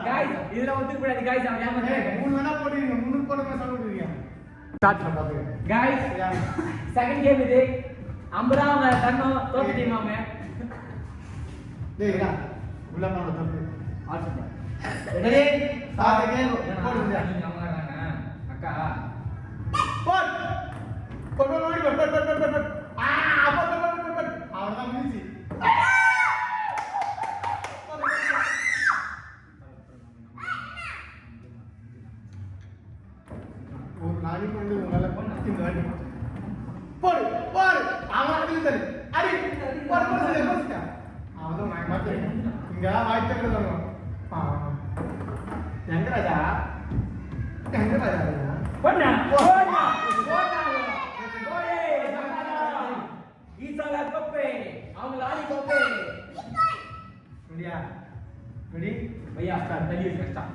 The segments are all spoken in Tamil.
गाइस இதுல வந்து கூட गाइस அவன் ஏமாத்துறாங்க. மூணு வேணா போடுவீங்க. மூணு போடுங்க சொல்லுவீங்க. ஸ்டார்ட் பண்ணுங்க. गाइस செகண்ட் கேம் இது. அம்பராம தன்னோ தோத்து டீம் அவன். டேய்டா. உள்ள போற தப்பு. ஆல்சோ. ரெடி? Start again. போடுங்க. அம்மாறாங்க. அக்கா. போடு. போடு போடு போடு போடு போடு. போடு போடு. அவ்வளவுதான் முடிஞ்சி. ஒரு நாளைக்கு வந்து உங்களால இந்த வாட்டி போடு போடு அவன் அடியில் தரு அடி போடு போடு போடு அவன் நான் மாத்தேன் இங்க வாய்ப்பு சொல்லுவாங்க எங்க ராஜா பொண்ணா பொண்ணா பொண்ணா ஓயே ஈசால கோப்பே அவங்க லாலி கோப்பே ரெடியா ரெடி भैया स्टार्ट चलिए start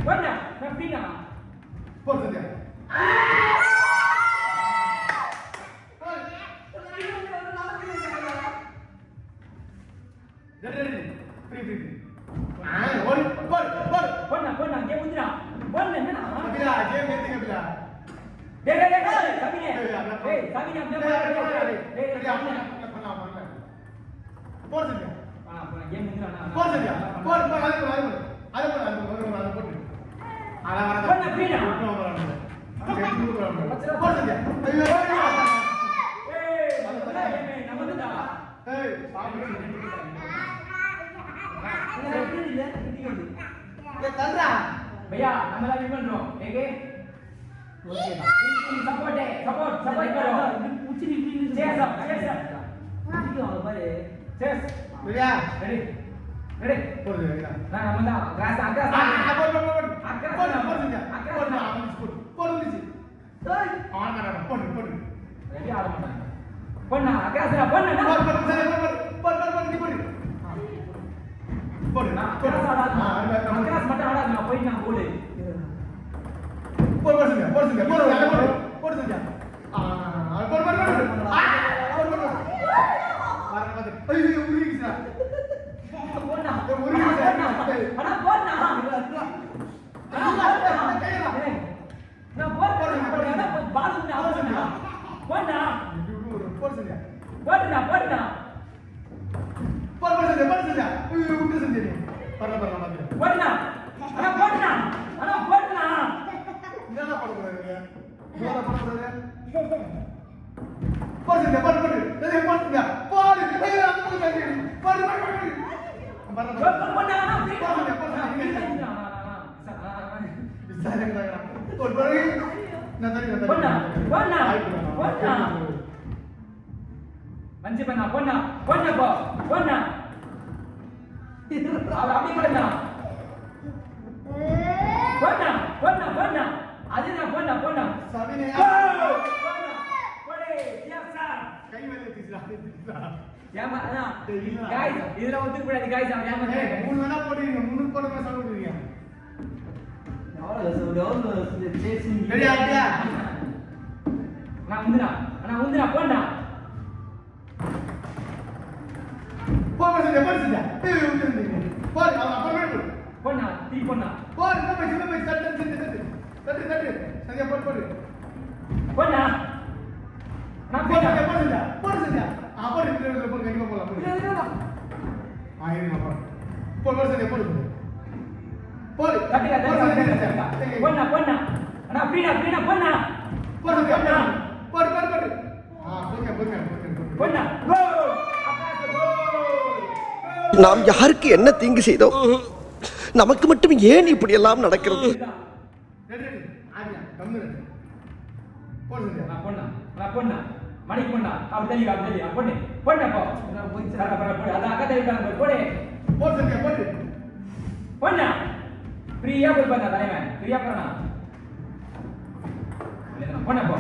Warna, Nafina. Pause dia. Dari. Free. Hold. Warna, game mundra. Warna mana? Bila, game meeting bila. Dek. Sabine. Sabine apne Pause dia. Game mundra na. Pause dia. Pause. Ada pun. Warna Frida. Pause dia. Namadda. Tandra. भैया हमारा भी बन रहा हूँ ठीक है ओके सपोर्ट करो पूछ नहीं chase chase Ready? ready Pause dia. nah namanya gas agak ready ஆட மாட்டாங்க பொண்ணா அகாசரா பொண்ணா அகாஸ் மட்டும் ஆடாத நான் போய் நான் போடு பொண்ணா அண்ணா பொண்ணா நான் போடு பாலு நான் சொன்னா பொண்ணா போடுடா பொண்ணா அண்ணா போடுடா மஞ்சி பண்ணா பொண்ணா அவ அப்படி பண்ணா பொண்ணா அதுதான் பொண்ணா போடே சியாசா கை மேல தீசா ஏமா அண்ணா गाइस இதுல வந்து கூட गाइस அவன் ஏமாத்துறாங்க மூணு வேணா போடுவீங்க மூணு போடுங்க சொல்லுவீங்க ரெடி ஆடியா நான் உந்துனா பொண்ணா பொண்ணா தீ பொண்ணா பொண்ணா நான் பொண்ணா அண்ணா ஃப்ரீடா பொண்ணா பொண்ணா நாம் யாருக்கு என்ன தீங்கு செய்தோம் நமக்கு மட்டும் ஏன் இப்படி எல்லாம் நடக்கிறது பொண்ணா மணி பொண்ணா அப்படி பொண்ணு பொண்ணா போ அதான் அக்கா தெரிவிக்காங்க போடே பொண்ணா ஃப்ரீயா போய் பண்ணா தலைவன் ஃப்ரீயா பண்ணா பொண்ணா போ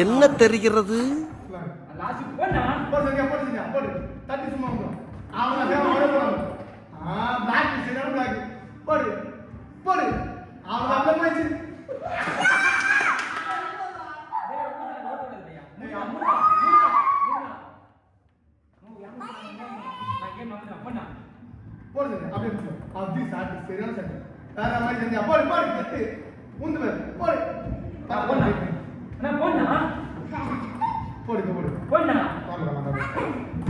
என்ன தெரிகிறது அப்படி சாட்டு சரியான சட்டை வேற மாதிரி செஞ்சா போடு போடு கட்டு உந்து போடு போண்ணா அண்ணா போண்ணா போடு போடு போண்ணா வாங்க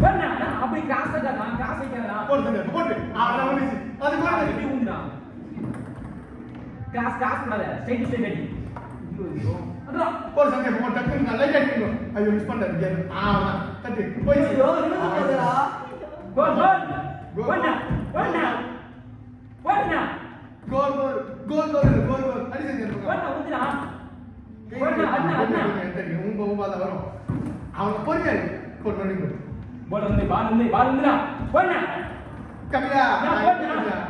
போண்ணா அப்படி காசை தான் காசை கேட்கலாம் போடு போடு அவன வந்துச்சு அது போடு எப்படி உண்டுடா கிளாஸ் பண்ணாத ஸ்ட்ரைட் அடி அடடா போடு சங்க போடு டக்கு நல்லா அடிக்கோ ஐயோ மிஸ் பண்ணாத ஆமா தட்டு போய் ஐயோ என்ன பண்றடா கோல் போண்ணா கோல் அடி செஞ்சு போண்ணா உண்டுடா போண்ணா அண்ணா உங்க வரும் அவன் பொறுமையா போடு பண்ணி பால் வந்துடா போண்ணா கம்மியா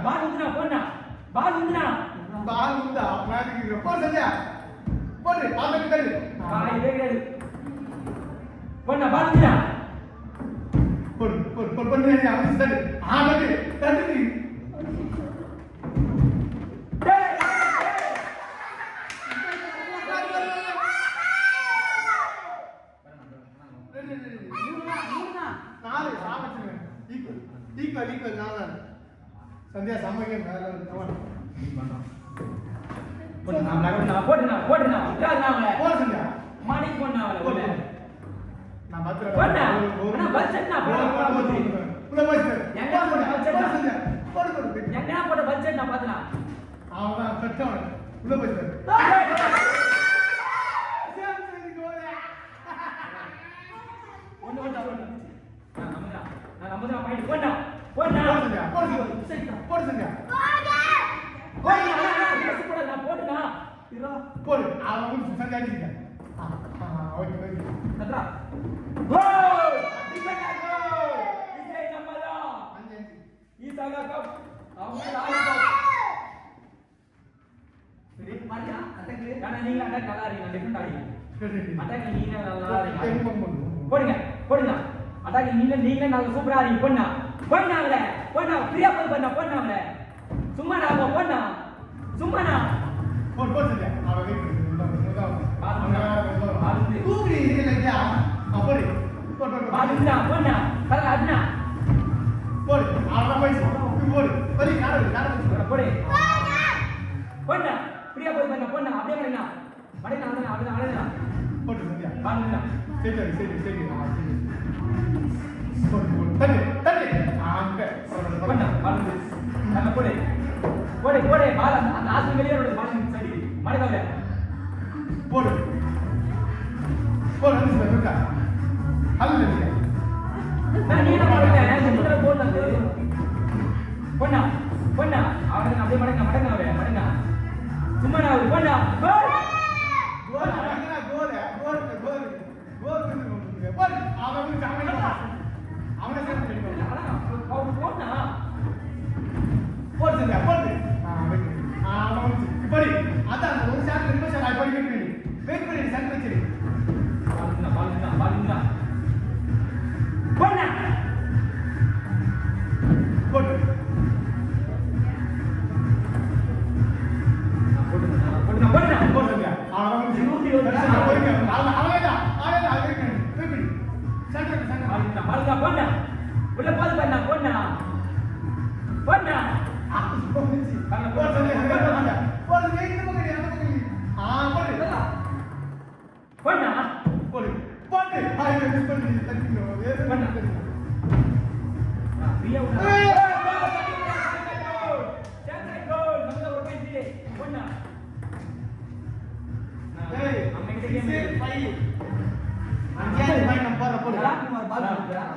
பால் வந்துடா பால் உண்டா மாதிரி போடு சஞ்சா போடு ஆமென் கரு காய் வேகது போண்ணா பால் வந்துடா போடு பண்ணி அவன் சரி ஆமென் தட்டு நாலு சாமச்சுங்க ஈக்குவல் நாலு சந்தியா சமைக்க மேல போடுனா போடு சந்தியா மாணிக் போண்ணா அவளை நான் பாத்துறேன் போண்ணா அண்ணா பட்ஜெட்னா உள்ள போய் எங்க போட பட்ஜெட் சந்தியா போடு எங்கனா போட பட்ஜெட் நான் பாத்துனா அவன் கட்டவன் உள்ள போய் போடு அவன் சந்தியா அடிச்சுக்க ஓகே போடுங்க அட்டாக் நீங்க நல்ல சூப்பரா இருக்கீங்க பொண்ணா ஃப்ரீயா போய் பண்ண சும்மா நான் பொண்ணா போடு சந்தியா அவன் வெயிட் பாருங்க கூப்பிடு இல்லையா போடு பொண்ணா கலா போடு அவன் போடு பரி நாடு போடு பொண்ணா ஃப்ரீயா போய் பண்ண அப்படியே மடங்க அப்படியே போடு சந்தியா பாருங்க சரி போடு தட்டு ஆங்க பொண்ணா பாருங்க நம்ம போடு பால் அந்த ஆசை வெளியே பால் சரி மடங்க போடு வந்து இருக்கா அல்ல நான் நீங்க போடுங்க இந்த போடுறது பொண்ணா அவனுக்கு அப்படியே மடங்க சும்மா நான் பொண்ணா கோல் அவன் சாமி அவனை சேர்த்து பொண்ணா போடு சந்தியா போடு அவன் இப்படி அதான் ஒரு சாட் ரெண்டு சாட் ஐ படி வெயிட் பண்ணி சென்ட் வச்சிரு பாருங்க பொண்ணா போடு போடு சந்தியா அவன் பொண்ணா உள்ள போது பொண்ணா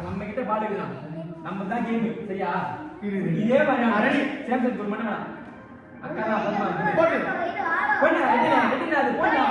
நம்ம கிட்ட பால் இருக்குதான் நம்ம தான் கேம் சரியா இதே மாதிரி சேம்சங் ஒரு மணி அக்கா தான் பொண்ணா ரெடினா அது பொண்ணா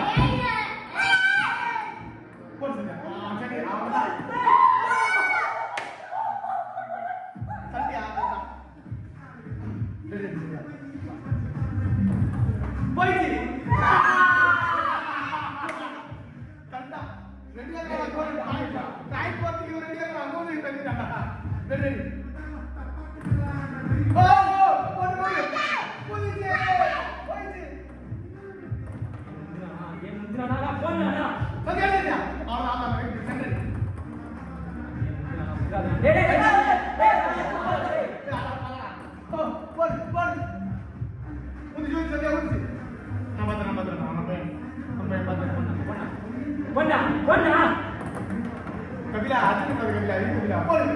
போடு போடு முந்தி ஜோதி சரியா ஊத்து நான் பாத்துறேன் நம்ம பையன் பாத்துறேன் பொண்ணா பொண்ணா கபிலா அது கபிலா இது கபிலா போடு